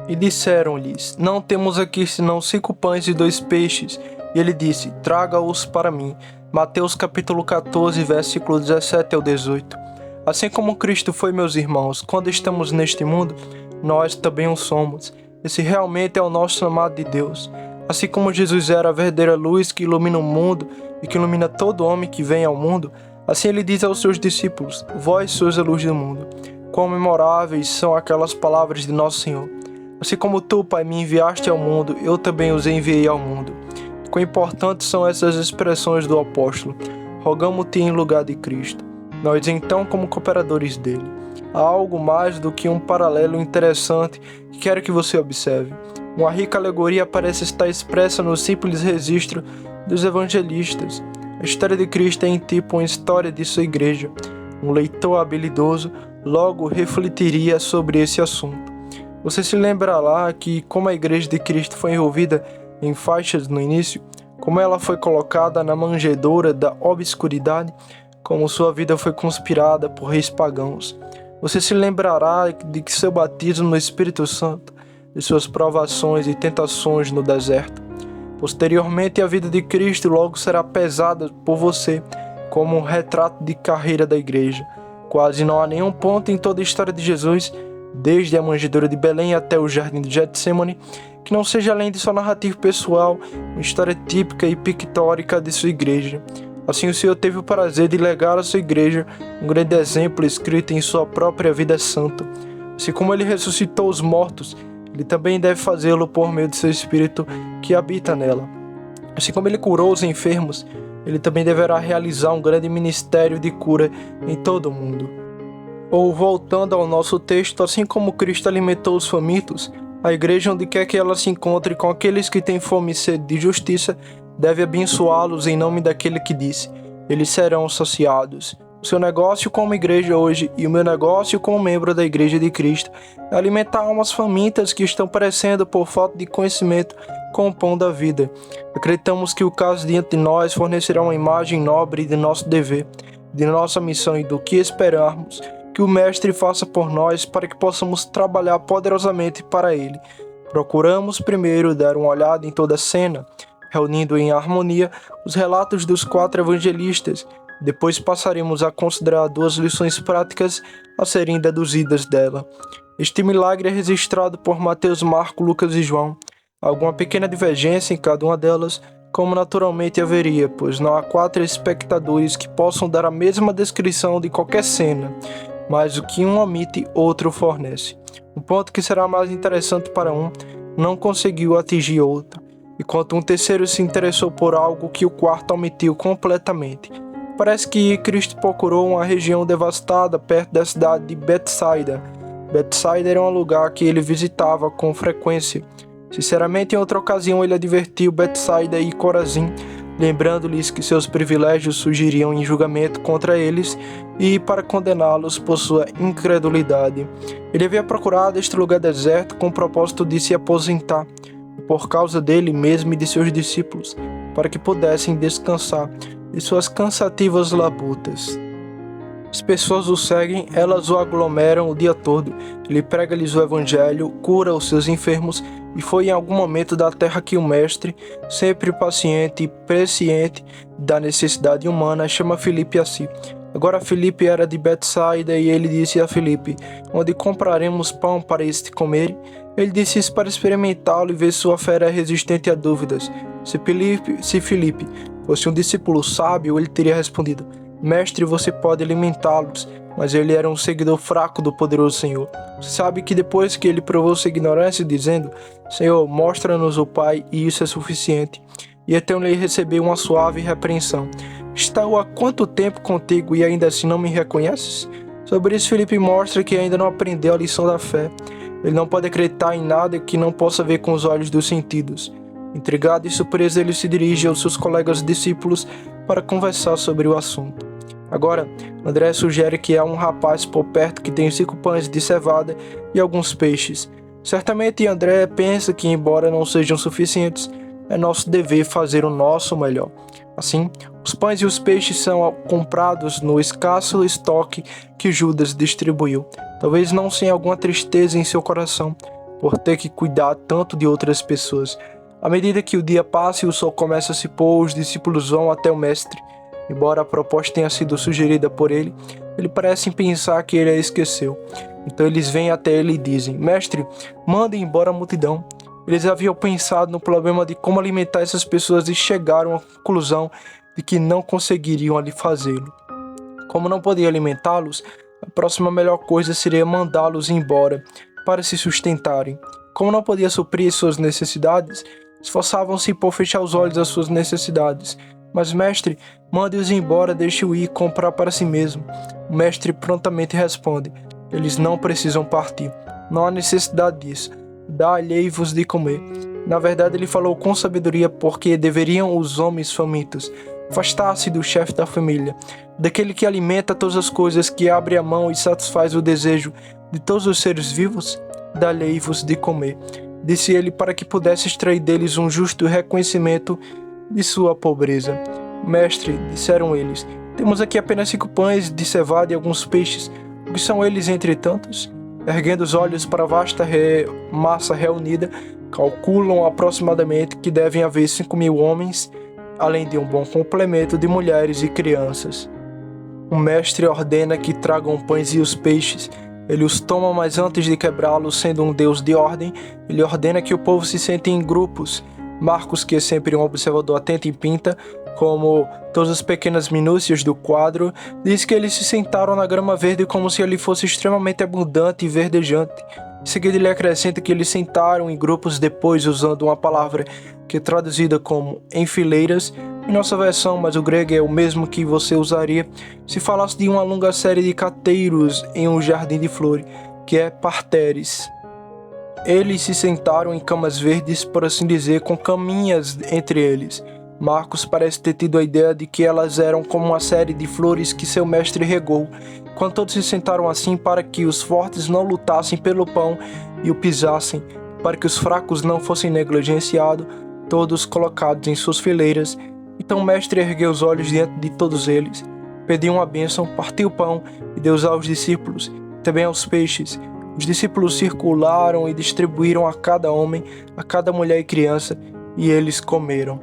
E disseram-lhes: Não temos aqui senão 5 pães e 2 peixes. E ele disse: Traga-os para mim. Mateus capítulo 14, versículo 17 ao 18. Assim como Cristo foi, meus irmãos, quando estamos neste mundo, nós também o somos. Esse realmente é o nosso chamado de Deus. Assim como Jesus era a verdadeira luz que ilumina o mundo e que ilumina todo homem que vem ao mundo, assim ele diz aos seus discípulos: Vós sois a luz do mundo. Quão memoráveis são aquelas palavras de nosso Senhor. Assim como tu, Pai, me enviaste ao mundo, eu também os enviei ao mundo. Quão importantes são essas expressões do apóstolo. Rogamo-te em lugar de Cristo. Nós então, como cooperadores dele. Há algo mais do que um paralelo interessante que quero que você observe. Uma rica alegoria parece estar expressa no simples registro dos evangelistas. A história de Cristo é em tipo uma história de sua igreja. Um leitor habilidoso logo refletiria sobre esse assunto. Você se lembrará que como a igreja de Cristo foi envolvida em faixas no início, como ela foi colocada na manjedoura da obscuridade, como sua vida foi conspirada por reis pagãos. Você se lembrará de que seu batismo no Espírito Santo, de suas provações e tentações no deserto. Posteriormente, a vida de Cristo logo será pesada por você como um retrato de carreira da igreja. Quase não há nenhum ponto em toda a história de Jesus, desde a manjedoura de Belém até o jardim de Getsemane, que não seja além de sua narrativa pessoal, uma história típica e pictórica de sua igreja. Assim, o Senhor teve o prazer de legar à sua igreja um grande exemplo escrito em sua própria vida santa. Assim como ele ressuscitou os mortos, ele também deve fazê-lo por meio de seu Espírito que habita nela. Assim como ele curou os enfermos, ele também deverá realizar um grande ministério de cura em todo o mundo. Ou, voltando ao nosso texto, assim como Cristo alimentou os famintos, a igreja, onde quer que ela se encontre com aqueles que têm fome e sede de justiça, deve abençoá-los em nome daquele que disse: eles serão saciados. O seu negócio como igreja hoje e o meu negócio como membro da Igreja de Cristo é alimentar almas famintas que estão perecendo por falta de conhecimento com o pão da vida. Acreditamos que o caso diante de nós fornecerá uma imagem nobre de nosso dever, de nossa missão e do que esperarmos que o Mestre faça por nós para que possamos trabalhar poderosamente para Ele. Procuramos primeiro dar uma olhada em toda a cena, reunindo em harmonia os relatos dos 4 evangelistas. Depois passaremos a considerar 2 lições práticas a serem deduzidas dela. Este milagre é registrado por Mateus, Marcos, Lucas e João. Há alguma pequena divergência em cada uma delas, como naturalmente haveria, pois não há 4 espectadores que possam dar a mesma descrição de qualquer cena, mas o que um omite, outro fornece. Um ponto que será mais interessante para um não conseguiu atingir outro, enquanto um terceiro se interessou por algo que o quarto omitiu completamente. Parece que Cristo procurou uma região devastada perto da cidade de Betsaida. Betsaida era um lugar que ele visitava com frequência. Sinceramente, em outra ocasião ele advertiu Betsaida e Corazim, lembrando-lhes que seus privilégios surgiriam em julgamento contra eles e para condená-los por sua incredulidade. Ele havia procurado este lugar deserto com o propósito de se aposentar, por causa dele mesmo e de seus discípulos, para que pudessem descansar de suas cansativas labutas. As pessoas o seguem, elas o aglomeram o dia todo. Ele prega-lhes o evangelho, cura os seus enfermos, e foi em algum momento da terra que o mestre, sempre paciente e presciente da necessidade humana, chama Filipe a si. Agora Filipe era de Betsaida e ele disse a Filipe: onde compraremos pão para este comer? Ele disse isso para experimentá-lo e ver se sua fé era resistente a dúvidas. Se Filipe fosse um discípulo sábio, ele teria respondido: Mestre, você pode alimentá-los. Mas ele era um seguidor fraco do poderoso Senhor. Você sabe que depois que ele provou sua ignorância, dizendo: Senhor, mostra-nos o Pai, e isso é suficiente. E então ele recebeu uma suave repreensão: Estou há quanto tempo contigo e ainda assim não me reconheces? Sobre isso, Filipe mostra que ainda não aprendeu a lição da fé. Ele não pode acreditar em nada que não possa ver com os olhos dos sentidos. Intrigado e surpreso, ele se dirige aos seus colegas discípulos para conversar sobre o assunto. Agora, André sugere que há um rapaz por perto que tem 5 pães de cevada e alguns peixes. Certamente André pensa que, embora não sejam suficientes, é nosso dever fazer o nosso melhor. Assim, os pães e os peixes são comprados no escasso estoque que Judas distribuiu. Talvez não sem alguma tristeza em seu coração, por ter que cuidar tanto de outras pessoas. À medida que o dia passa e o sol começa a se pôr, os discípulos vão até o mestre. Embora a proposta tenha sido sugerida por ele, parecem pensar que ele a esqueceu. Então eles vêm até ele e dizem: Mestre, mande embora a multidão. Eles haviam pensado no problema de como alimentar essas pessoas e chegaram à conclusão de que não conseguiriam ali fazê-lo. Como não podia alimentá-los, a próxima melhor coisa seria mandá-los embora para se sustentarem. Como não podia suprir suas necessidades, esforçavam-se por fechar os olhos às suas necessidades. Mas, mestre, mande-os embora, deixe-o ir comprar para si mesmo. O mestre prontamente responde: eles não precisam partir. Não há necessidade disso. Dá-lhe-vos de comer. Na verdade, ele falou com sabedoria, porque deveriam os homens famintos afastar-se do chefe da família, daquele que alimenta todas as coisas, que abre a mão e satisfaz o desejo de todos os seres vivos. Dá-lhe-vos de comer. Disse ele, para que pudesse extrair deles um justo reconhecimento de sua pobreza. Mestre, disseram eles, temos aqui apenas 5 pães de cevada e alguns peixes. O que são eles entre tantos? Erguendo os olhos para a vasta massa reunida, calculam aproximadamente que devem haver 5.000 homens, além de um bom complemento de mulheres e crianças. O mestre ordena que tragam pães e os peixes. Ele os toma, mas antes de quebrá-los, sendo um Deus de ordem, ele ordena que o povo se sente em grupos. Marcos, que é sempre um observador atento em pinta, como todas as pequenas minúcias do quadro, diz que eles se sentaram na grama verde como se ele fosse extremamente abundante e verdejante. Em seguida ele acrescenta que eles sentaram em grupos depois, usando uma palavra que é traduzida como em fileiras, em nossa versão, mas o grego é o mesmo que você usaria se falasse de uma longa série de cateiros em um jardim de flores, que é parterres. Eles se sentaram em camas verdes, por assim dizer, com caminhas entre eles. Marcos parece ter tido a ideia de que elas eram como uma série de flores que seu mestre regou, quando todos se sentaram assim para que os fortes não lutassem pelo pão e o pisassem, para que os fracos não fossem negligenciados, todos colocados em suas fileiras. Então o mestre ergueu os olhos diante de todos eles, pediu uma bênção, partiu o pão e deu aos discípulos, também aos peixes. Os discípulos circularam e distribuíram a cada homem, a cada mulher e criança, e eles comeram.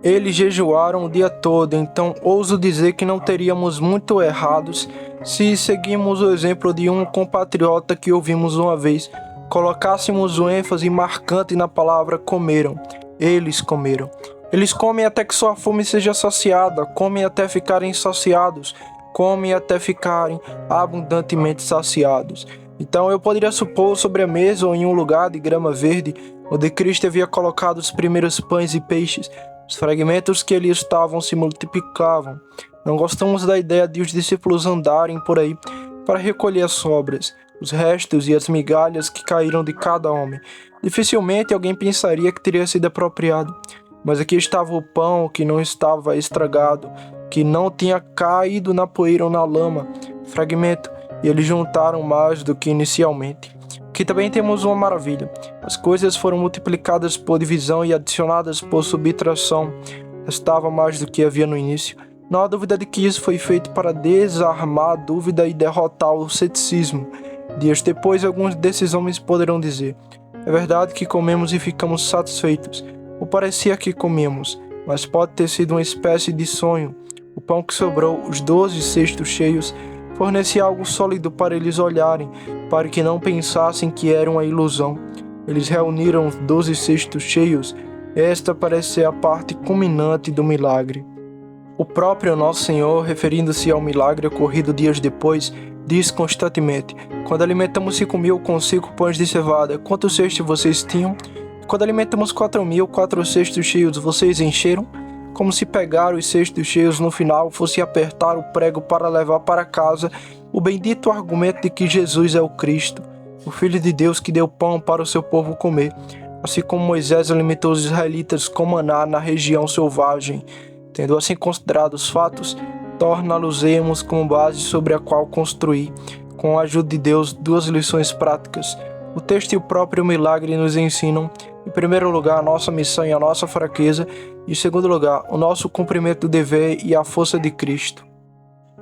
Eles jejuaram o dia todo, então ouso dizer que não teríamos muito errados se seguimos o exemplo de um compatriota que ouvimos uma vez, colocássemos o ênfase marcante na palavra comeram. Eles comeram. Eles comem até que sua fome seja saciada, comem até ficarem saciados, comem até ficarem abundantemente saciados. Então eu poderia supor sobre a mesa ou em um lugar de grama verde, onde Cristo havia colocado os primeiros pães e peixes, os fragmentos que ali estavam se multiplicavam. Não gostamos da ideia de os discípulos andarem por aí para recolher as sobras, os restos e as migalhas que caíram de cada homem. Dificilmente alguém pensaria que teria sido apropriado. Mas aqui estava o pão que não estava estragado, que não tinha caído na poeira ou na lama, fragmento, e eles juntaram mais do que inicialmente. Aqui também temos uma maravilha. As coisas foram multiplicadas por divisão e adicionadas por subtração. Restava mais do que havia no início. Não há dúvida de que isso foi feito para desarmar a dúvida e derrotar o ceticismo. Dias depois, alguns desses homens poderão dizer: é verdade que comemos e ficamos satisfeitos. Ou parecia que comemos, mas pode ter sido uma espécie de sonho. O pão que sobrou, os 12 cestos cheios, fornecia algo sólido para eles olharem, para que não pensassem que era uma ilusão. Eles reuniram os 12 cestos cheios. Esta parece ser a parte culminante do milagre. O próprio Nosso Senhor, referindo-se ao milagre ocorrido dias depois, diz constantemente: quando alimentamos 5.000 com 5 pães de cevada, quantos cestos vocês tinham? Quando alimentamos 4.000, 4 cestos cheios, vocês encheram? Como se pegar os cestos cheios no final fosse apertar o prego para levar para casa o bendito argumento de que Jesus é o Cristo, o Filho de Deus que deu pão para o seu povo comer, assim como Moisés alimentou os israelitas com maná na região selvagem. Tendo assim considerado os fatos, torna-los-emos como base sobre a qual construir, com a ajuda de Deus, 2 lições práticas. O texto e o próprio milagre nos ensinam, em primeiro lugar, a nossa missão e a nossa fraqueza, e em segundo lugar, o nosso cumprimento do dever e a força de Cristo.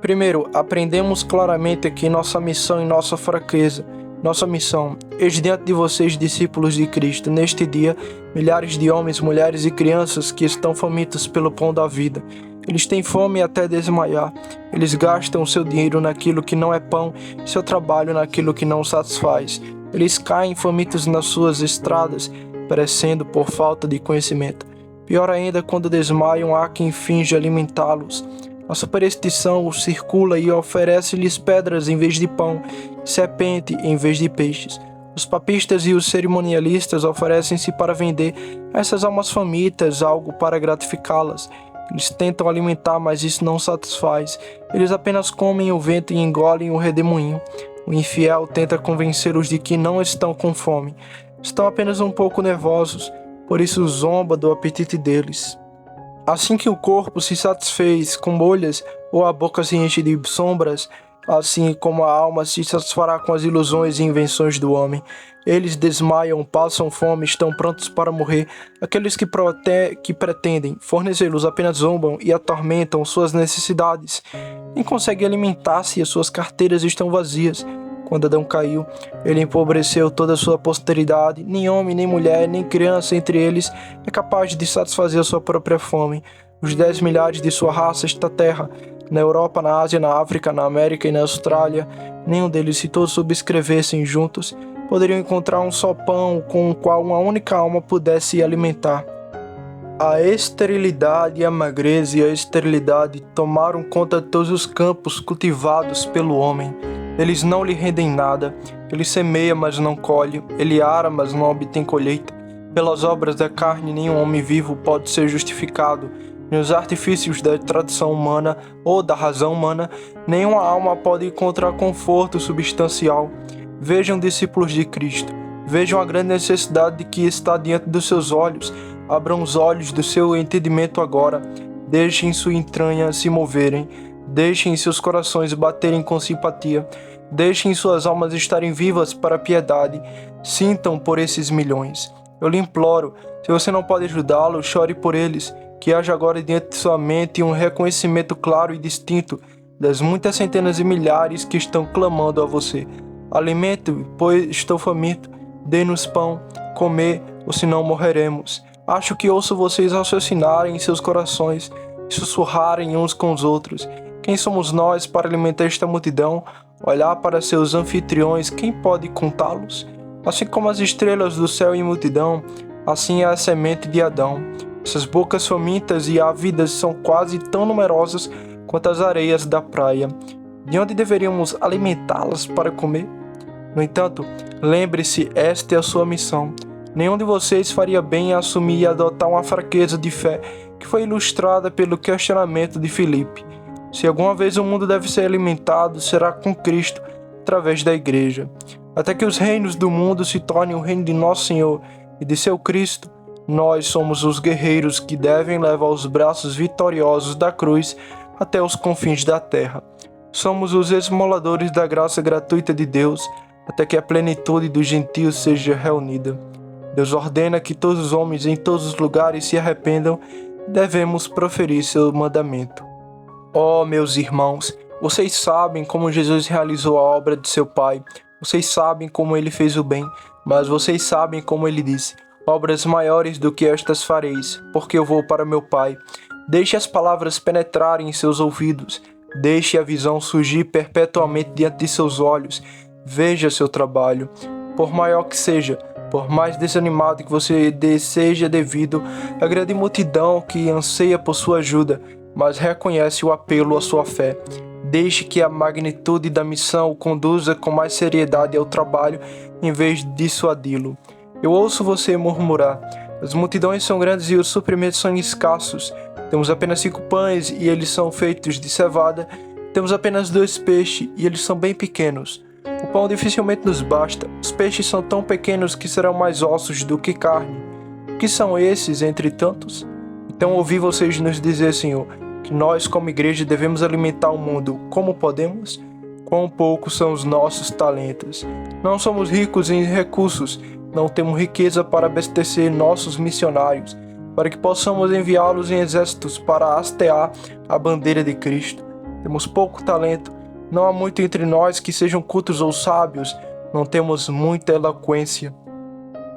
Primeiro, aprendemos claramente aqui nossa missão e nossa fraqueza. Nossa missão: eis diante de vocês, discípulos de Cristo, neste dia, milhares de homens, mulheres e crianças que estão famintos pelo pão da vida. Eles têm fome até desmaiar. Eles gastam seu dinheiro naquilo que não é pão, seu trabalho naquilo que não satisfaz. Eles caem famintos nas suas estradas, perecendo por falta de conhecimento. Pior ainda, quando desmaiam, há quem finge alimentá-los. A superstição circula e oferece-lhes pedras em vez de pão, serpente em vez de peixes. Os papistas e os cerimonialistas oferecem-se para vender a essas almas famintas algo para gratificá-las. Eles tentam alimentar, mas isso não satisfaz. Eles apenas comem o vento e engolem o redemoinho. O infiel tenta convencê-los de que não estão com fome. Estão apenas um pouco nervosos, por isso zomba do apetite deles. Assim que o corpo se satisfez com bolhas ou a boca se enche de sombras, assim como a alma se satisfará com as ilusões e invenções do homem. Eles desmaiam, passam fome, estão prontos para morrer. Aqueles que pretendem fornecê-los apenas zombam e atormentam suas necessidades. Nem conseguem alimentar-se e as suas carteiras estão vazias. Quando Adão caiu, ele empobreceu toda a sua posteridade. Nem homem, nem mulher, nem criança entre eles é capaz de satisfazer a sua própria fome. Os 10 milhares de sua raça está terra. Na Europa, na Ásia, na África, na América e na Austrália, nenhum deles, se todos subscrevessem juntos, poderiam encontrar um só pão com o qual uma única alma pudesse se alimentar. A esterilidade, a magreza e a esterilidade tomaram conta de todos os campos cultivados pelo homem. Eles não lhe rendem nada. Ele semeia, mas não colhe. Ele ara, mas não obtém colheita. Pelas obras da carne, nenhum homem vivo pode ser justificado. Nos artifícios da tradição humana ou da razão humana, nenhuma alma pode encontrar conforto substancial. Vejam, discípulos de Cristo. Vejam a grande necessidade que está diante dos seus olhos. Abram os olhos do seu entendimento agora. Deixem sua entranha se moverem. Deixem seus corações baterem com simpatia. Deixem suas almas estarem vivas para a piedade. Sintam por esses milhões. Eu lhe imploro, se você não pode ajudá-los, chore por eles. Que haja agora diante de sua mente um reconhecimento claro e distinto das muitas centenas e milhares que estão clamando a você. Alimente-me, pois estou faminto. Dê-nos pão, comer, ou senão morreremos. Acho que ouço vocês raciocinarem em seus corações, sussurrarem uns com os outros. Quem somos nós para alimentar esta multidão? Olhar para seus anfitriões, quem pode contá-los? Assim como as estrelas do céu em multidão, assim é a semente de Adão. Essas bocas famintas e ávidas são quase tão numerosas quanto as areias da praia. De onde deveríamos alimentá-las para comer? No entanto, lembre-se, esta é a sua missão. Nenhum de vocês faria bem em assumir e adotar uma fraqueza de fé que foi ilustrada pelo questionamento de Filipe. Se alguma vez o mundo deve ser alimentado, será com Cristo, através da Igreja. Até que os reinos do mundo se tornem o reino de nosso Senhor e de seu Cristo, nós somos os guerreiros que devem levar os braços vitoriosos da cruz até os confins da terra. Somos os esmoladores da graça gratuita de Deus, até que a plenitude dos gentios seja reunida. Deus ordena que todos os homens em todos os lugares se arrependam e devemos proferir seu mandamento. Oh, meus irmãos, vocês sabem como Jesus realizou a obra de seu Pai. Vocês sabem como ele fez o bem, mas vocês sabem como ele disse: obras maiores do que estas fareis, porque eu vou para meu Pai. Deixe as palavras penetrarem em seus ouvidos. Deixe a visão surgir perpetuamente diante de seus olhos. Veja seu trabalho. Por maior que seja, por mais desanimado que você seja devido à grande multidão que anseia por sua ajuda, mas reconhece o apelo à sua fé. Deixe que a magnitude da missão o conduza com mais seriedade ao trabalho, em vez de dissuadi-lo. Eu ouço você murmurar: as multidões são grandes e os suprimentos são escassos. Temos apenas 5 pães e eles são feitos de cevada. Temos apenas 2 peixes e eles são bem pequenos. O pão dificilmente nos basta. Os peixes são tão pequenos que serão mais ossos do que carne. O que são esses entre tantos? Então ouvi vocês nos dizer, Senhor, que nós como igreja devemos alimentar o mundo. Como podemos? Quão poucos são os nossos talentos. Não somos ricos em recursos. Não temos riqueza para abastecer nossos missionários, para que possamos enviá-los em exércitos para hastear a bandeira de Cristo. Temos pouco talento. Não há muito entre nós que sejam cultos ou sábios. não temos muita eloquência.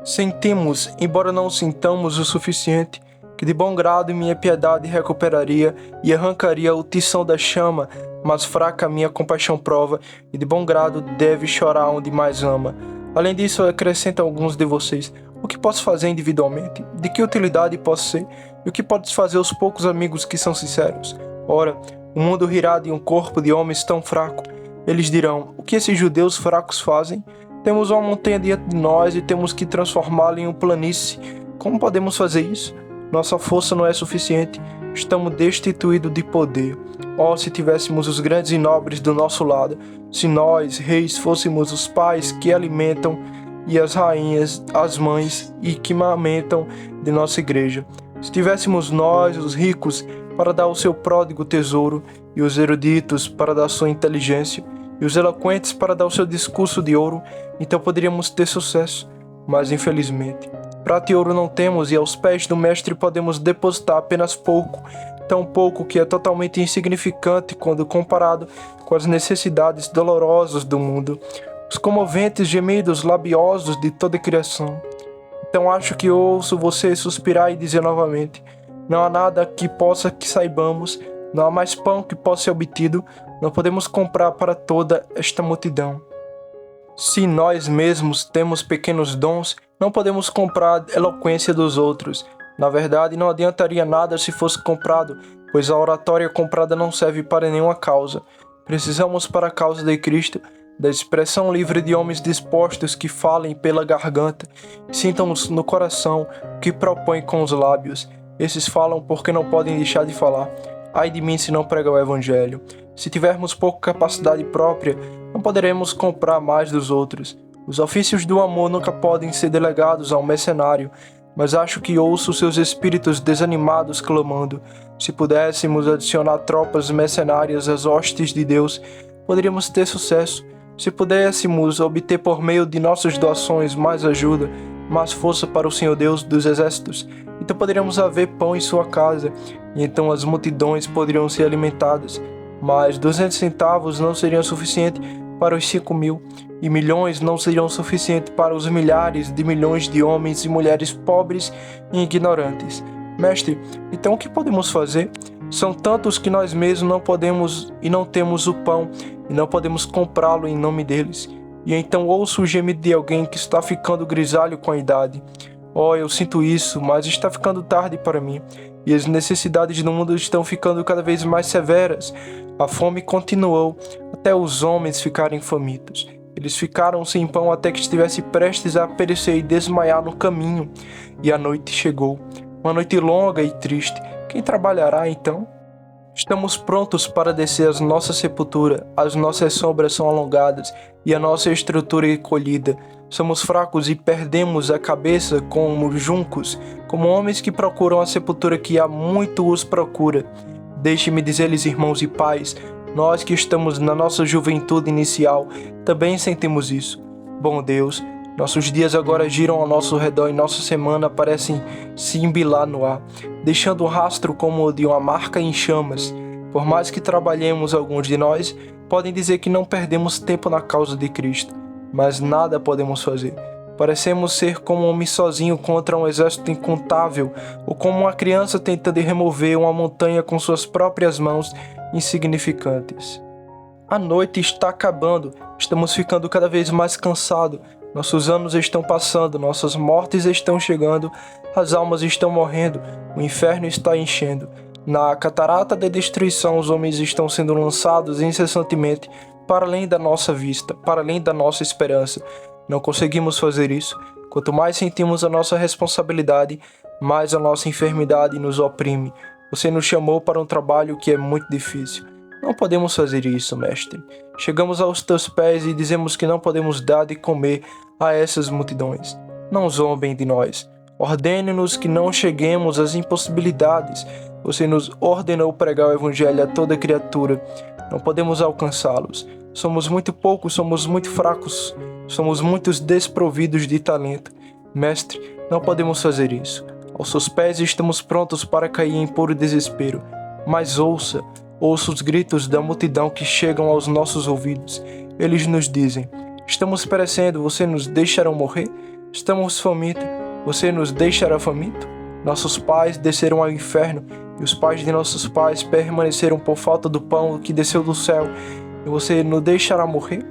Sentimos, embora não sintamos o suficiente, que de bom grado minha piedade recuperaria e arrancaria o tição da chama, mas fraca minha compaixão prova, e de bom grado deve chorar onde mais ama. Além disso, acrescenta alguns de vocês: o que posso fazer individualmente? De que utilidade posso ser? E o que podes fazer aos poucos amigos que são sinceros? Ora, o mundo rirá de um corpo de homens tão fraco. Eles dirão: o que esses judeus fracos fazem? Temos uma montanha diante de nós e temos que transformá-la em um planície. Como podemos fazer isso? Nossa força não é suficiente. Estamos destituídos de poder. Oh, se tivéssemos os grandes e nobres do nosso lado, se nós, reis, fôssemos os pais que alimentam e as rainhas, as mães e que amamentam de nossa igreja. Se tivéssemos nós, os ricos, para dar o seu pródigo tesouro, e os eruditos para dar sua inteligência, e os eloquentes para dar o seu discurso de ouro, então poderíamos ter sucesso. Mas infelizmente, prata e ouro não temos, e aos pés do mestre podemos depositar apenas pouco, tão pouco que é totalmente insignificante quando comparado com as necessidades dolorosas do mundo, os comoventes gemidos labiosos de toda a criação. Então acho que ouço você suspirar e dizer novamente: não há nada que possa que saibamos, não há mais pão que possa ser obtido, não podemos comprar para toda esta multidão. Se nós mesmos temos pequenos dons, não podemos comprar a eloquência dos outros. Na verdade, não adiantaria nada se fosse comprado, pois a oratória comprada não serve para nenhuma causa. Precisamos, para a causa de Cristo, da expressão livre de homens dispostos que falem pela garganta e sintam no coração o que propõem com os lábios. Esses falam porque não podem deixar de falar. Ai de mim se não prega o Evangelho. Se tivermos pouca capacidade própria, não poderemos comprar mais dos outros. Os ofícios do amor nunca podem ser delegados a um mercenário, mas acho que ouço seus espíritos desanimados clamando: se pudéssemos adicionar tropas mercenárias às hostes de Deus, poderíamos ter sucesso. Se pudéssemos obter por meio de nossas doações mais ajuda, mais força para o Senhor Deus dos exércitos, então poderíamos haver pão em sua casa, e então as multidões poderiam ser alimentadas. Mas 200 centavos não seriam suficientes para os 5.000, e milhões não seriam suficientes para os milhares de milhões de homens e mulheres pobres e ignorantes. Mestre, então o que podemos fazer? São tantos que nós mesmos não podemos e não temos o pão, e não podemos comprá-lo em nome deles. E então ouço o gemido de alguém que está ficando grisalho com a idade. Oh, eu sinto isso, mas está ficando tarde para mim, e as necessidades do mundo estão ficando cada vez mais severas. A fome continuou até os homens ficarem famintos. Eles ficaram sem pão até que estivesse prestes a perecer e desmaiar no caminho. E a noite chegou, uma noite longa e triste. Quem trabalhará então? Estamos prontos para descer à nossa sepultura, as nossas sombras são alongadas e a nossa estrutura é colhida. Somos fracos e perdemos a cabeça como juncos, como homens que procuram a sepultura que há muito os procura. Deixe-me dizer-lhes, irmãos e pais, nós que estamos na nossa juventude inicial, também sentimos isso. Bom Deus, nossos dias agora giram ao nosso redor e nossa semana parecem se embilar no ar, deixando um rastro como o de uma marca em chamas. Por mais que trabalhemos, alguns de nós podem dizer que não perdemos tempo na causa de Cristo, mas nada podemos fazer. Parecemos ser como um homem sozinho contra um exército incontável, ou como uma criança tentando remover uma montanha com suas próprias mãos insignificantes. A noite está acabando, estamos ficando cada vez mais cansados. Nossos anos estão passando, nossas mortes estão chegando, as almas estão morrendo, o inferno está enchendo. Na catarata da destruição, os homens estão sendo lançados incessantemente para além da nossa vista, para além da nossa esperança. Não conseguimos fazer isso. Quanto mais sentimos a nossa responsabilidade, mais a nossa enfermidade nos oprime. Você nos chamou para um trabalho que é muito difícil. Não podemos fazer isso, mestre. Chegamos aos teus pés e dizemos que não podemos dar de comer a essas multidões. Não zombem de nós. Ordene-nos que não cheguemos às impossibilidades. Você nos ordenou pregar o Evangelho a toda criatura. Não podemos alcançá-los. Somos muito poucos, somos muito fracos. Somos muitos desprovidos de talento. Mestre, não podemos fazer isso. Aos seus pés estamos prontos para cair em puro desespero. Mas ouça os gritos da multidão que chegam aos nossos ouvidos. Eles nos dizem: Estamos perecendo, você nos deixará morrer? Estamos famintos, você nos deixará faminto? Nossos pais desceram ao inferno, e os pais de nossos pais permaneceram por falta do pão que desceu do céu, e você nos deixará morrer?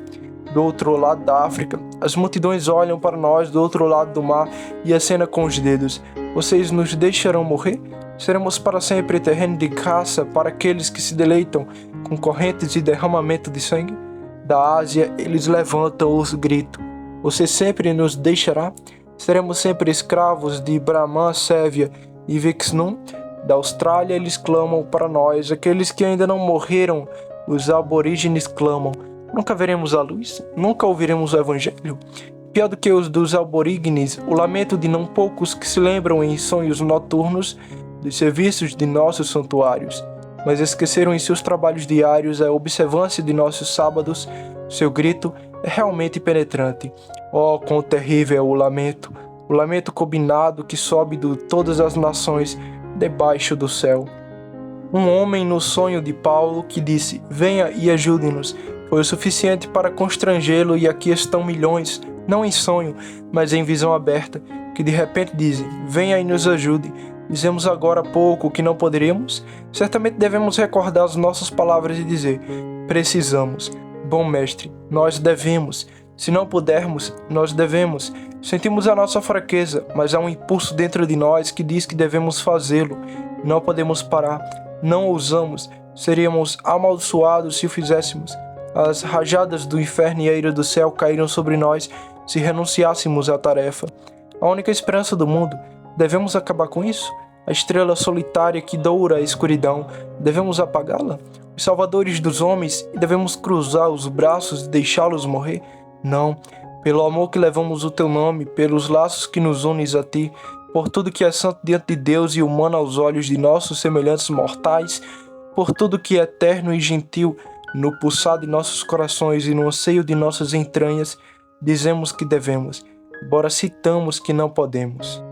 Do outro lado da África, as multidões olham para nós do outro lado do mar e acenam com os dedos. Vocês nos deixarão morrer? Seremos para sempre terreno de caça para aqueles que se deleitam com correntes e derramamento de sangue? Da Ásia, eles levantam os gritos. Você sempre nos deixará? Seremos sempre escravos de Brahman, Sévia e Vixnum? Da Austrália, eles clamam para nós. Aqueles que ainda não morreram, os aborígenes clamam. Nunca veremos a luz? Nunca ouviremos o Evangelho? Pior do que os dos aborígenes, o lamento de não poucos que se lembram em sonhos noturnos dos serviços de nossos santuários, mas esqueceram em seus trabalhos diários a observância de nossos sábados. Seu grito é realmente penetrante. Oh, quão terrível é o lamento combinado que sobe de todas as nações debaixo do céu. Um homem no sonho de Paulo que disse: venha e ajude-nos, foi o suficiente para constrangê-lo, e aqui estão milhões, não em sonho, mas em visão aberta, que de repente dizem: venha e nos ajude. Dizemos agora há pouco que não poderíamos? Certamente devemos recordar as nossas palavras e dizer: precisamos. Bom mestre, nós devemos. Se não pudermos, nós devemos. Sentimos a nossa fraqueza, mas há um impulso dentro de nós que diz que devemos fazê-lo. Não podemos parar, não ousamos. Seríamos amaldiçoados se o fizéssemos. As rajadas do inferno e a ira do céu caíram sobre nós se renunciássemos à tarefa. A única esperança do mundo. Devemos acabar com isso? A estrela solitária que doura a escuridão, devemos apagá-la? Os salvadores dos homens, e devemos cruzar os braços e deixá-los morrer? Não. Pelo amor que levamos o teu nome, pelos laços que nos unes a ti, por tudo que é santo diante de Deus e humano aos olhos de nossos semelhantes mortais, por tudo que é eterno e gentil no pulsar de nossos corações e no anseio de nossas entranhas, dizemos que devemos, embora citamos que não podemos.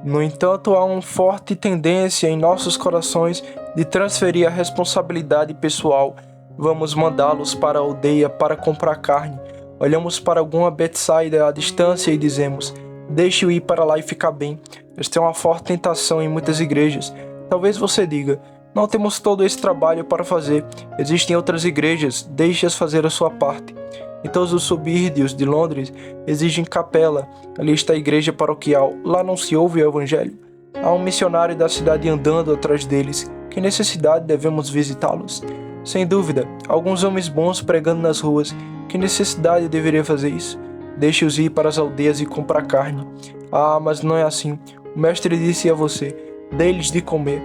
No entanto, há uma forte tendência em nossos corações de transferir a responsabilidade pessoal. Vamos mandá-los para a aldeia para comprar carne. Olhamos para alguma Betsaida à distância e dizemos: deixe-o ir para lá e ficar bem. Esta é uma forte tentação em muitas igrejas. Talvez você diga: não temos todo esse trabalho para fazer. Existem outras igrejas, deixe-as fazer a sua parte. Em todos os subúrbios de Londres exigem capela. Ali está a igreja paroquial. Lá não se ouve o evangelho. Há um missionário da cidade andando atrás deles. Que necessidade devemos visitá-los? Sem dúvida, alguns homens bons pregando nas ruas. Que necessidade deveria fazer isso? Deixe-os ir para as aldeias e comprar carne. Ah, mas não é assim. O mestre disse a você: dê-lhes de comer.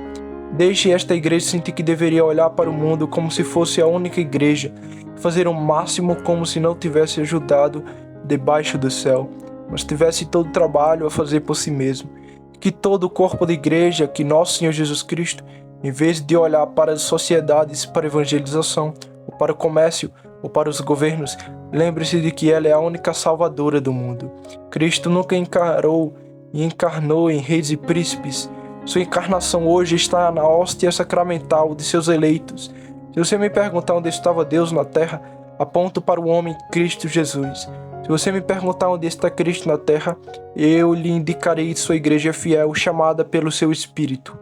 Deixe esta igreja sentir que deveria olhar para o mundo como se fosse a única igreja, fazer o máximo como se não tivesse ajudado debaixo do céu, mas tivesse todo o trabalho a fazer por si mesmo. Que todo o corpo da igreja, que nosso Senhor Jesus Cristo, em vez de olhar para as sociedades para evangelização, ou para o comércio, ou para os governos, lembre-se de que ela é a única salvadora do mundo. Cristo nunca encarou e encarnou em reis e príncipes. Sua encarnação hoje está na hóstia sacramental de seus eleitos. Se você me perguntar onde estava Deus na terra, aponto para o homem Cristo Jesus. Se você me perguntar onde está Cristo na terra, eu lhe indicarei sua igreja fiel, chamada pelo seu Espírito.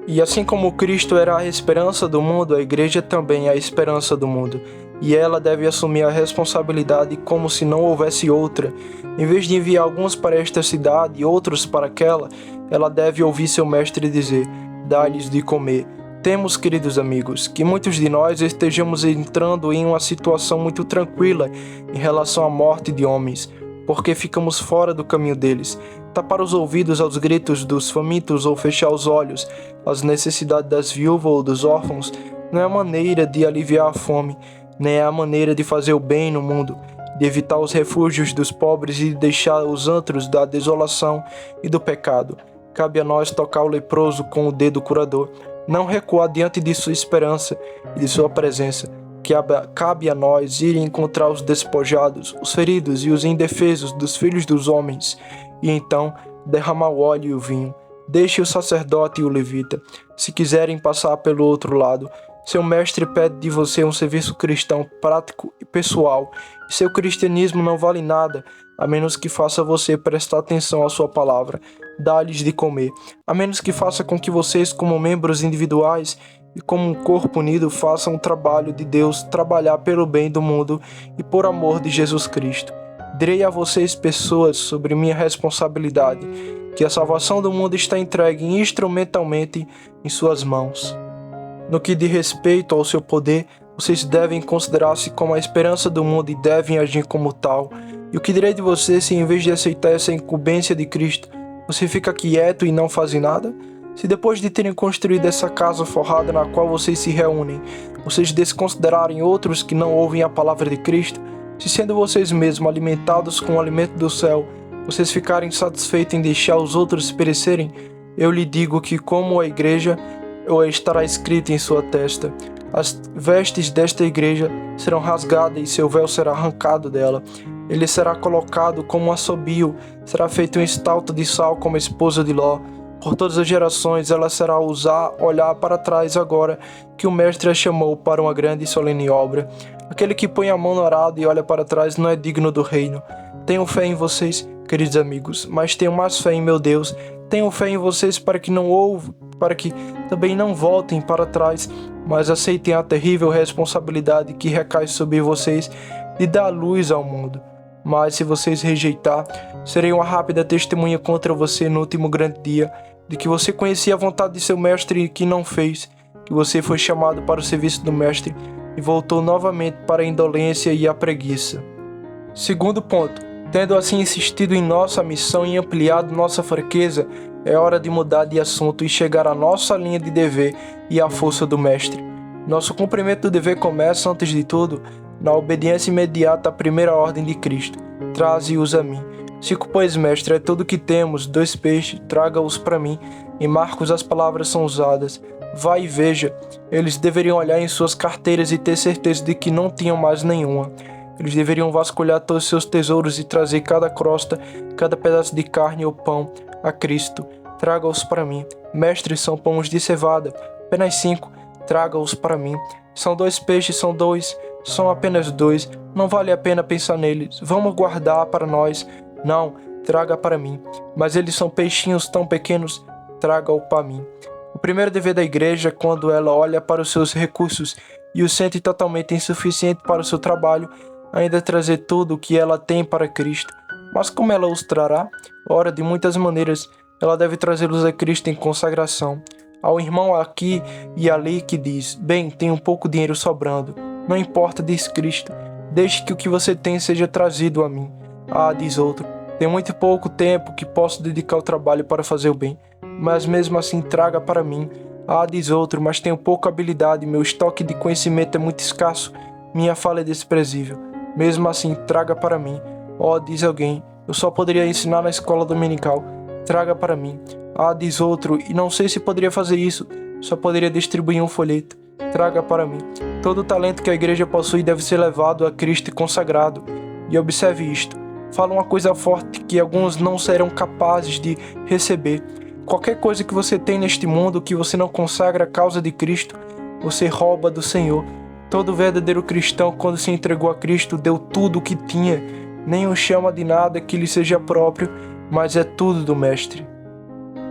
E assim como Cristo era a esperança do mundo, a igreja também é a esperança do mundo. E ela deve assumir a responsabilidade como se não houvesse outra. Em vez de enviar alguns para esta cidade e outros para aquela, ela deve ouvir seu mestre dizer: dá-lhes de comer. Temos, queridos amigos, que muitos de nós estejamos entrando em uma situação muito tranquila em relação à morte de homens, porque ficamos fora do caminho deles. Tapar os ouvidos aos gritos dos famintos ou fechar os olhos às necessidades das viúvas ou dos órfãos não é a maneira de aliviar a fome, nem é a maneira de fazer o bem no mundo, de evitar os refúgios dos pobres e de deixar os antros da desolação e do pecado. Cabe a nós tocar o leproso com o dedo curador, não recuar diante de sua esperança e de sua presença. Cabe a nós ir encontrar os despojados, os feridos e os indefesos dos filhos dos homens, e então derramar o óleo e o vinho. Deixe o sacerdote e o levita, se quiserem passar pelo outro lado, Seu mestre pede de você um serviço cristão prático e pessoal, e seu cristianismo não vale nada, a menos que faça você prestar atenção à sua palavra, dá-lhes de comer, a menos que faça com que vocês, como membros individuais e como um corpo unido, façam o trabalho de Deus, trabalhar pelo bem do mundo e por amor de Jesus Cristo. Direi a vocês, pessoas, sobre minha responsabilidade, que a salvação do mundo está entregue instrumentalmente em suas mãos. No que diz respeito ao seu poder, vocês devem considerar-se como a esperança do mundo e devem agir como tal. E o que direi de você se, em vez de aceitar essa incumbência de Cristo, você fica quieto e não faz nada? Se depois de terem construído essa casa forrada na qual vocês se reúnem, vocês desconsiderarem outros que não ouvem a palavra de Cristo, se sendo vocês mesmos alimentados com o alimento do céu, vocês ficarem satisfeitos em deixar os outros perecerem, eu lhe digo que, como a igreja, estará escrito em sua testa: as vestes desta igreja serão rasgadas e seu véu será arrancado dela. Ele será colocado como um assobio, será feito um estalto de sal como a esposa de Ló. Por todas as gerações ela será olhar para trás agora que o mestre a chamou para uma grande e solene obra. Aquele que põe a mão no arado e olha para trás não é digno do reino. Tenho fé em vocês, queridos amigos, mas tenho mais fé em meu Deus. Tenho fé em vocês para que também não voltem para trás, mas aceitem a terrível responsabilidade que recai sobre vocês de dar luz ao mundo. Mas se vocês rejeitar, serei uma rápida testemunha contra você no último grande dia, de que você conhecia a vontade de seu mestre e que não fez, que você foi chamado para o serviço do mestre e voltou novamente para a indolência e a preguiça. Segundo ponto, tendo assim insistido em nossa missão e ampliado nossa fraqueza, é hora de mudar de assunto e chegar à nossa linha de dever e à força do mestre. Nosso cumprimento do dever começa, antes de tudo, na obediência imediata à primeira ordem de Cristo: traze-os a mim. Pois, mestre, é tudo que temos, 2 peixes, traga-os para mim. Em Marcos as palavras são usadas: vai e veja. Eles deveriam olhar em suas carteiras e ter certeza de que não tinham mais nenhuma. Eles deveriam vasculhar todos os seus tesouros e trazer cada crosta, cada pedaço de carne ou pão a Cristo. Traga-os para mim. Mestre, são pães de cevada, apenas 5. Traga-os para mim. São 2 peixes, são 2. São apenas 2. Não vale a pena pensar neles. Vamos guardar para nós. Não, traga para mim. Mas eles são peixinhos tão pequenos. Traga-o para mim. O primeiro dever da igreja, quando ela olha para os seus recursos e os sente totalmente insuficiente para o seu trabalho, ainda é trazer tudo o que ela tem para Cristo. Mas como ela os trará? Ora, de muitas maneiras, ela deve trazê-los a Cristo em consagração. Ao irmão aqui e ali que diz: bem, tem um pouco dinheiro sobrando. Não importa, diz Cristo, deixe que o que você tem seja trazido a mim. Ah, diz outro, tenho muito pouco tempo que posso dedicar ao trabalho para fazer o bem, mas mesmo assim traga para mim. Ah, diz outro, mas tenho pouca habilidade, meu estoque de conhecimento é muito escasso, minha fala é desprezível. Mesmo assim, traga para mim. Oh, diz alguém, eu só poderia ensinar na escola dominical. Traga para mim. Ah, diz outro, e não sei se poderia fazer isso, só poderia distribuir um folheto. Traga para mim. Todo o talento que a igreja possui deve ser levado a Cristo e consagrado. E observe isto. Fala uma coisa forte que alguns não serão capazes de receber. Qualquer coisa que você tem neste mundo que você não consagra à causa de Cristo, você rouba do Senhor. Todo verdadeiro cristão, quando se entregou a Cristo, deu tudo o que tinha. Nem o chama de nada que lhe seja próprio, mas é tudo do Mestre.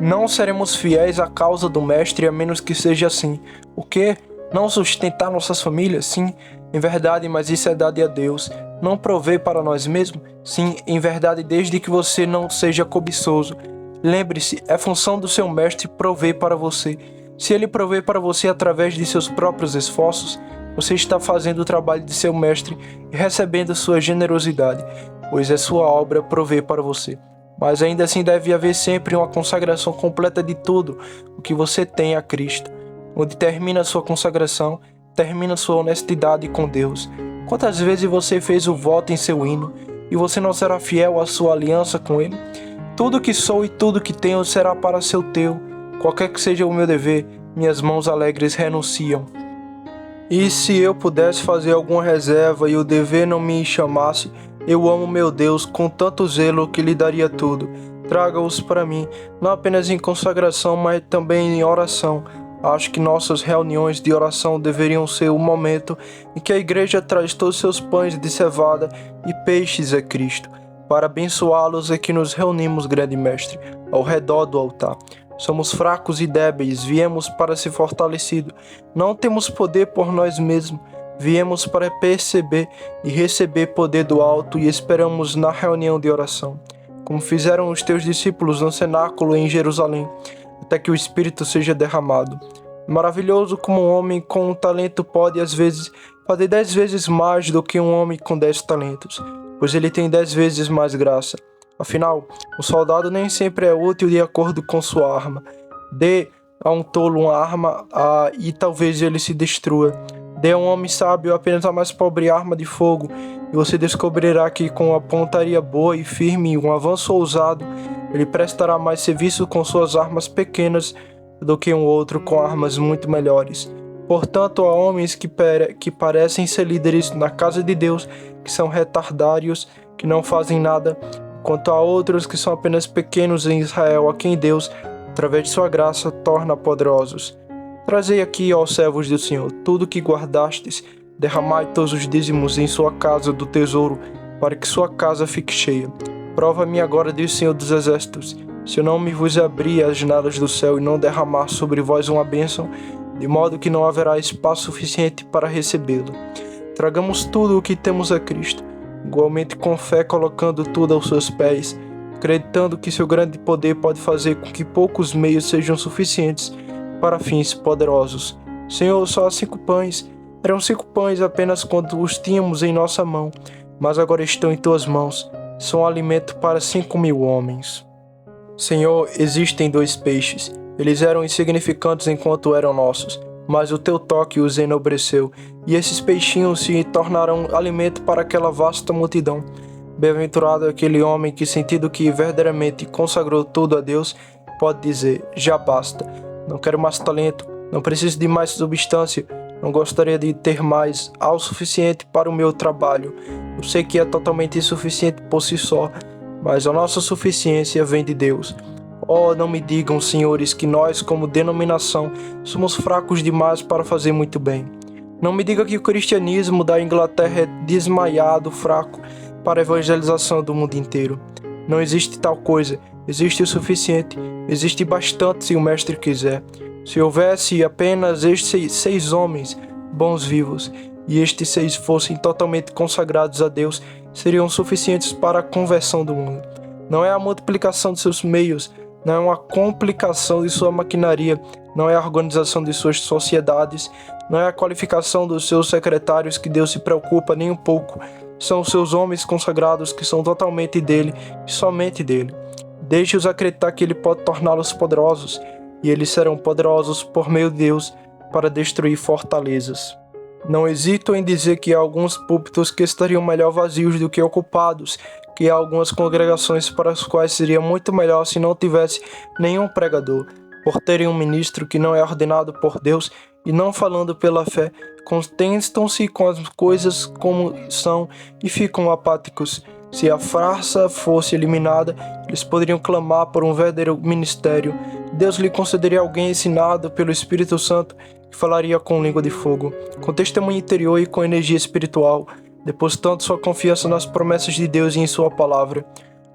Não seremos fiéis à causa do Mestre a menos que seja assim. O quê? Não sustentar nossas famílias? Sim, em verdade, mas isso é dado a Deus. Não prover para nós mesmos? Sim, em verdade, desde que você não seja cobiçoso. Lembre-se, é função do seu Mestre prover para você. Se ele prover para você através de seus próprios esforços, você está fazendo o trabalho de seu Mestre e recebendo sua generosidade, pois é sua obra prover para você. Mas ainda assim deve haver sempre uma consagração completa de tudo o que você tem a Cristo. Onde termina a sua consagração, termina sua honestidade com Deus. Quantas vezes você fez o voto em seu hino e você não será fiel à sua aliança com Ele? Tudo que sou e tudo que tenho será para seu teu. Qualquer que seja o meu dever, minhas mãos alegres renunciam. E se eu pudesse fazer alguma reserva e o dever não me chamasse, eu amo meu Deus com tanto zelo que lhe daria tudo. Traga-os para mim, não apenas em consagração, mas também em oração. Acho que nossas reuniões de oração deveriam ser o momento em que a igreja traz todos os seus pães de cevada e peixes a Cristo. Para abençoá-los é que nos reunimos, grande mestre, ao redor do altar. Somos fracos e débeis, viemos para ser fortalecidos. Não temos poder por nós mesmos. Viemos para perceber e receber poder do alto e esperamos na reunião de oração, como fizeram os teus discípulos no cenáculo em Jerusalém, até que o Espírito seja derramado. Maravilhoso como um homem com um talento pode, às vezes, fazer 10 vezes mais do que um homem com 10 talentos, pois ele tem 10 vezes mais graça. Afinal, um soldado nem sempre é útil de acordo com sua arma. Dê a um tolo uma arma e talvez ele se destrua. Dê a um homem sábio apenas a mais pobre arma de fogo, e você descobrirá que com a pontaria boa e firme e um avanço ousado, ele prestará mais serviço com suas armas pequenas do que um outro com armas muito melhores. Portanto, há homens que parecem ser líderes na casa de Deus, que são retardários, que não fazem nada, quanto há outros que são apenas pequenos em Israel, a quem Deus, através de sua graça, torna poderosos. Trazei aqui, ó servos do Senhor, tudo que guardastes, derramai todos os dízimos em sua casa do tesouro, para que sua casa fique cheia. Prova-me agora, diz o Senhor dos Exércitos, se eu não me vos abrir as janelas do céu e não derramar sobre vós uma bênção, de modo que não haverá espaço suficiente para recebê-lo. Tragamos tudo o que temos a Cristo, igualmente com fé, colocando tudo aos seus pés, acreditando que seu grande poder pode fazer com que poucos meios sejam suficientes para fins poderosos. Senhor, só há 5 pães. Eram 5 pães apenas quando os tínhamos em nossa mão, mas agora estão em tuas mãos. São alimento para 5.000 homens. Senhor, existem 2 peixes. Eles eram insignificantes enquanto eram nossos, mas o teu toque os enobreceu, e esses peixinhos se tornarão alimento para aquela vasta multidão. Bem-aventurado é aquele homem que, sentindo que verdadeiramente consagrou tudo a Deus, pode dizer: já basta. Não quero mais talento, não preciso de mais substância, não gostaria de ter mais, há o suficiente para o meu trabalho. Eu sei que é totalmente insuficiente por si só, mas a nossa suficiência vem de Deus. Oh, não me digam, senhores, que nós, como denominação, somos fracos demais para fazer muito bem. Não me diga que o cristianismo da Inglaterra é desmaiado, fraco, para a evangelização do mundo inteiro. Não existe tal coisa. Existe o suficiente, existe bastante se o mestre quiser. Se houvesse apenas estes 6 homens bons vivos, e estes 6 fossem totalmente consagrados a Deus, seriam suficientes para a conversão do mundo. Não é a multiplicação de seus meios, não é uma complicação de sua maquinaria, não é a organização de suas sociedades, não é a qualificação dos seus secretários que Deus se preocupa nem um pouco. São os seus homens consagrados que são totalmente dele e somente dele. Deixe-os acreditar que ele pode torná-los poderosos, e eles serão poderosos por meio de Deus para destruir fortalezas. Não hesito em dizer que há alguns púlpitos que estariam melhor vazios do que ocupados, que há algumas congregações para as quais seria muito melhor se não tivesse nenhum pregador, por terem um ministro que não é ordenado por Deus e não falando pela fé, contentam-se com as coisas como são e ficam apáticos. Se a farsa fosse eliminada, eles poderiam clamar por um verdadeiro ministério. Deus lhe concederia alguém ensinado pelo Espírito Santo que falaria com língua de fogo, com testemunho interior e com energia espiritual, depositando sua confiança nas promessas de Deus e em sua palavra.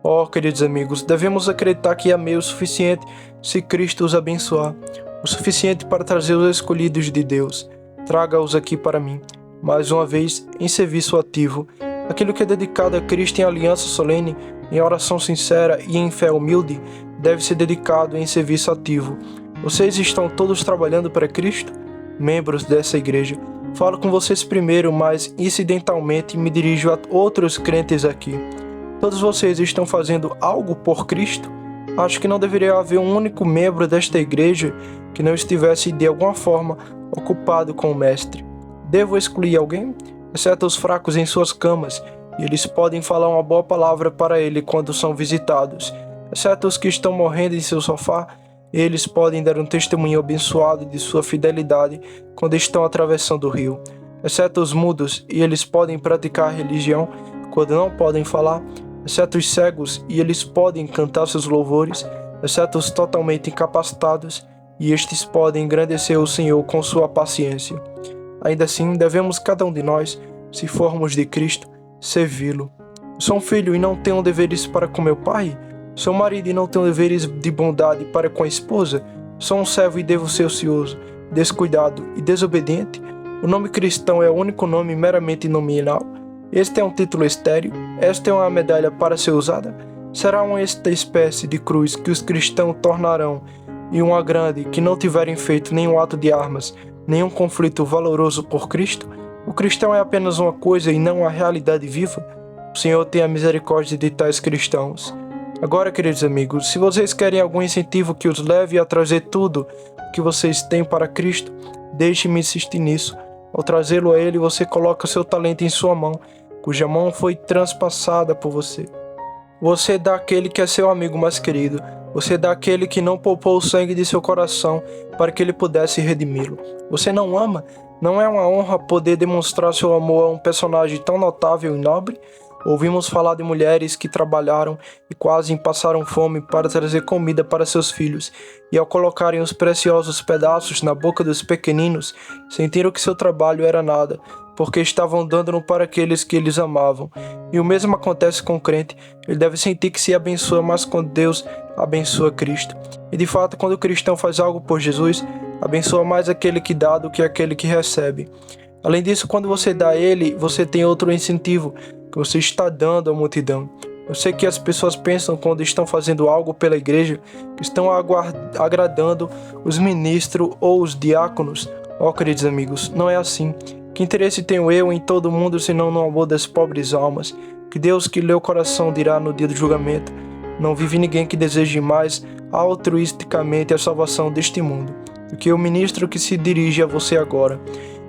Oh, queridos amigos, devemos acreditar que há meio suficiente se Cristo os abençoar, o suficiente para trazer os escolhidos de Deus. Traga-os aqui para mim, mais uma vez, em serviço ativo. Aquilo que é dedicado a Cristo em aliança solene, em oração sincera e em fé humilde, deve ser dedicado em serviço ativo. Vocês estão todos trabalhando para Cristo? Membros dessa igreja, falo com vocês primeiro, mas incidentalmente me dirijo a outros crentes aqui. Todos vocês estão fazendo algo por Cristo? Acho que não deveria haver um único membro desta igreja que não estivesse de alguma forma ocupado com o Mestre. Devo excluir alguém? Exceto os fracos em suas camas, e eles podem falar uma boa palavra para ele quando são visitados. Exceto os que estão morrendo em seu sofá, eles podem dar um testemunho abençoado de sua fidelidade quando estão atravessando o rio. Exceto os mudos, e eles podem praticar religião quando não podem falar. Exceto os cegos, e eles podem cantar seus louvores. Exceto os totalmente incapacitados, e estes podem engrandecer o Senhor com sua paciência. Ainda assim, devemos cada um de nós, se formos de Cristo, servi-lo. Sou um filho e não tenho deveres para com meu pai? Sou marido e não tenho deveres de bondade para com a esposa? Sou um servo e devo ser ocioso, descuidado e desobediente? O nome cristão é o único nome meramente nominal? Este é um título estéril? Esta é uma medalha para ser usada? Será esta espécie de cruz que os cristãos tornarão e uma grande que não tiverem feito nenhum ato de armas, nenhum conflito valoroso por Cristo? O cristão é apenas uma coisa e não a realidade viva? O Senhor tenha misericórdia de tais cristãos. Agora, queridos amigos, se vocês querem algum incentivo que os leve a trazer tudo o que vocês têm para Cristo, deixe-me insistir nisso. Ao trazê-lo a Ele, você coloca seu talento em sua mão, cuja mão foi transpassada por você. Você dá àquele que é seu amigo mais querido. Você dá àquele que não poupou o sangue de seu coração para que ele pudesse redimi-lo. Você não ama? Não é uma honra poder demonstrar seu amor a um personagem tão notável e nobre? Ouvimos falar de mulheres que trabalharam e quase passaram fome para trazer comida para seus filhos, e ao colocarem os preciosos pedaços na boca dos pequeninos, sentiram que seu trabalho era nada, porque estavam dando-no para aqueles que eles amavam. E o mesmo acontece com o crente. Ele deve sentir que se abençoa mais quando Deus abençoa Cristo. E de fato, quando o cristão faz algo por Jesus, abençoa mais aquele que dá do que aquele que recebe. Além disso, quando você dá a Ele, você tem outro incentivo, que você está dando à multidão. Eu sei que as pessoas pensam, quando estão fazendo algo pela igreja, que estão agradando os ministros ou os diáconos. Queridos amigos, não é assim. Que interesse tenho eu em todo mundo, senão no amor das pobres almas? Que Deus que lê o coração dirá no dia do julgamento. Não vive ninguém que deseje mais altruisticamente a salvação deste mundo do que o ministro que se dirige a você agora.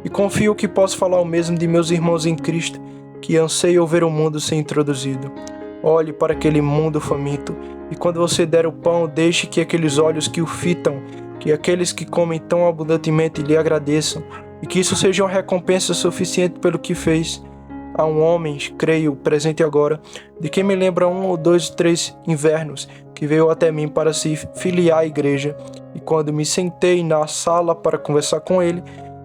E confio que posso falar o mesmo de meus irmãos em Cristo, que anseiam ver o mundo ser introduzido. Olhe para aquele mundo faminto, e quando você der o pão, deixe que aqueles olhos que o fitam, que aqueles que comem tão abundantemente lhe agradeçam, e que isso seja uma recompensa suficiente pelo que fez. Há um homem, creio, presente agora, de quem me lembra 1 ou 2, 3 invernos, que veio até mim para se filiar à igreja, e quando me sentei na sala para conversar com ele,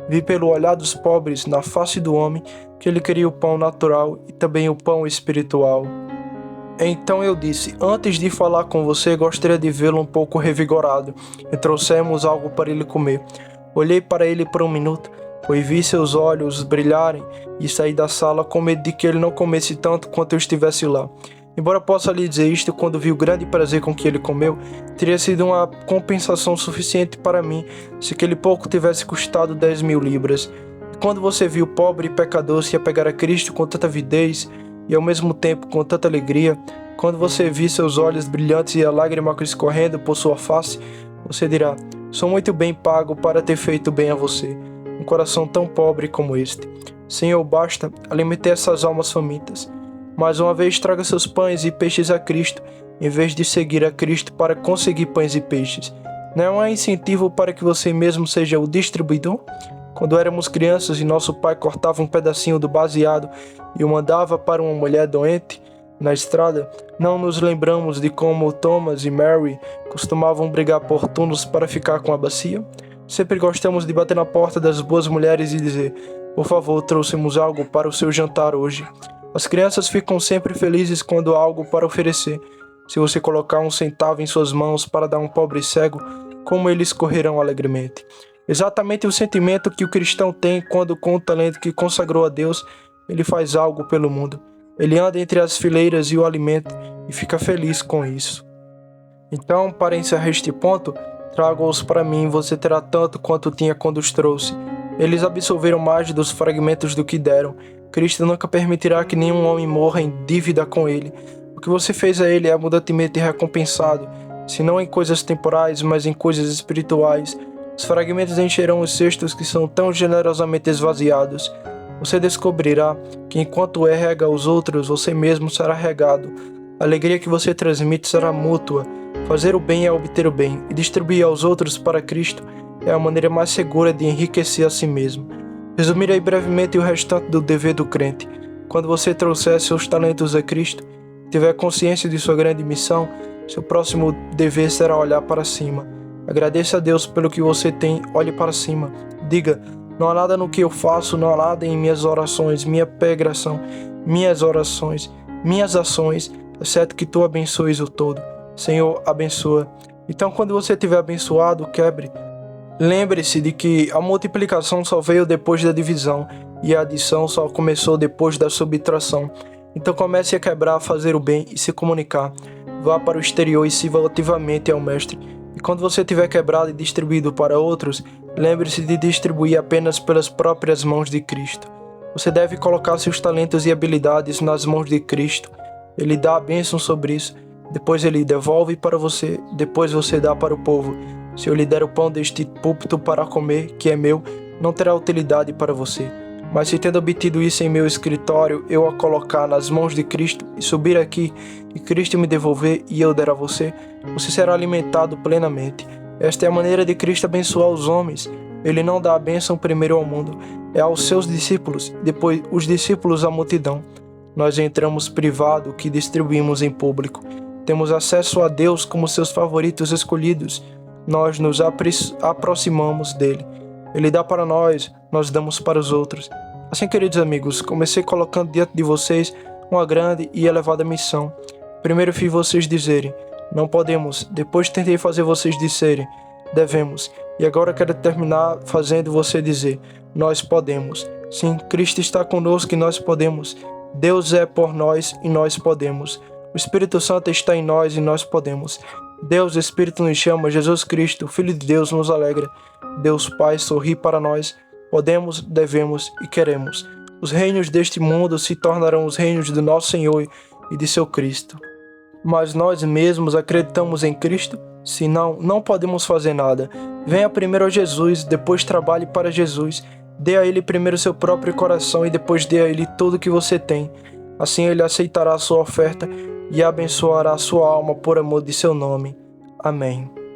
vi pelo olhar dos pobres na face do homem que ele queria o pão natural e também o pão espiritual. Então eu disse: antes de falar com você, gostaria de vê-lo um pouco revigorado, e trouxemos algo para ele comer. Olhei para ele por um minuto, pois vi seus olhos brilharem, e saí da sala com medo de que ele não comesse tanto quanto eu estivesse lá. Embora possa lhe dizer isto, quando vi o grande prazer com que ele comeu, teria sido uma compensação suficiente para mim se aquele pouco tivesse custado 10.000 libras. E quando você viu o pobre pecador se apegar a Cristo com tanta avidez e ao mesmo tempo com tanta alegria, quando você viu seus olhos brilhantes e a lágrima escorrendo por sua face, você dirá: sou muito bem pago para ter feito bem a você, um coração tão pobre como este. Senhor, basta, alimentei essas almas famintas. Mais uma vez, traga seus pães e peixes a Cristo, em vez de seguir a Cristo para conseguir pães e peixes. Não é incentivo para que você mesmo seja o distribuidor? Quando éramos crianças e nosso pai cortava um pedacinho do baseado e o mandava para uma mulher doente na estrada, não nos lembramos de como Thomas e Mary costumavam brigar por turnos para ficar com a bacia? Sempre gostamos de bater na porta das boas mulheres e dizer: por favor, trouxemos algo para o seu jantar hoje. As crianças ficam sempre felizes quando há algo para oferecer. Se você colocar 1 centavo em suas mãos para dar a um pobre cego, como eles correrão alegremente. Exatamente o sentimento que o cristão tem quando, com o talento que consagrou a Deus, ele faz algo pelo mundo. Ele anda entre as fileiras e o alimenta, e fica feliz com isso. Então, para encerrar este ponto, traga-os para mim, você terá tanto quanto tinha quando os trouxe. Eles absorveram mais dos fragmentos do que deram. Cristo nunca permitirá que nenhum homem morra em dívida com ele. O que você fez a ele é abundantemente recompensado, se não em coisas temporais, mas em coisas espirituais. Os fragmentos encherão os cestos que são tão generosamente esvaziados. Você descobrirá que enquanto rega os outros, você mesmo será regado. A alegria que você transmite será mútua. Fazer o bem é obter o bem, e distribuir aos outros para Cristo é a maneira mais segura de enriquecer a si mesmo. Resumirei brevemente o restante do dever do crente. Quando você trouxer seus talentos a Cristo, tiver consciência de sua grande missão, seu próximo dever será olhar para cima. Agradeça a Deus pelo que você tem, olhe para cima. Diga: não há nada no que eu faço, não há nada em minhas orações, minha peregrinação, minhas orações, minhas ações, exceto que tu abençoes o todo. Senhor, abençoa. Então, quando você estiver abençoado, quebre. Lembre-se de que a multiplicação só veio depois da divisão e a adição só começou depois da subtração. Então comece a quebrar, a fazer o bem e se comunicar. Vá para o exterior e sirva ativamente ao Mestre. E quando você tiver quebrado e distribuído para outros, lembre-se de distribuir apenas pelas próprias mãos de Cristo. Você deve colocar seus talentos e habilidades nas mãos de Cristo. Ele dá a bênção sobre isso, depois ele devolve para você, depois você dá para o povo. Se eu lhe der o pão deste púlpito para comer, que é meu, não terá utilidade para você. Mas se tendo obtido isso em meu escritório, eu a colocar nas mãos de Cristo e subir aqui, e Cristo me devolver e eu der a você, você será alimentado plenamente. Esta é a maneira de Cristo abençoar os homens. Ele não dá a bênção primeiro ao mundo, é aos seus discípulos, depois os discípulos à multidão. Nós entramos privado, que distribuímos em público. Temos acesso a Deus como seus favoritos escolhidos. Nós nos aproximamos dele. Ele dá para nós, nós damos para os outros. Assim, queridos amigos, comecei colocando diante de vocês uma grande e elevada missão. Primeiro fiz vocês dizerem: não podemos. Depois tentei fazer vocês disserem: devemos. E agora quero terminar fazendo você dizer: nós podemos. Sim, Cristo está conosco e nós podemos. Deus é por nós e nós podemos. O Espírito Santo está em nós e nós podemos. Deus, Espírito, nos chama. Jesus Cristo, Filho de Deus, nos alegra. Deus Pai sorri para nós. Podemos, devemos e queremos. Os reinos deste mundo se tornarão os reinos do nosso Senhor e de seu Cristo. Mas nós mesmos acreditamos em Cristo? Se não, não podemos fazer nada. Venha primeiro a Jesus, depois trabalhe para Jesus. Dê a Ele primeiro seu próprio coração e depois dê a Ele tudo o que você tem. Assim Ele aceitará a sua oferta e abençoará a sua alma por amor de seu nome. Amém.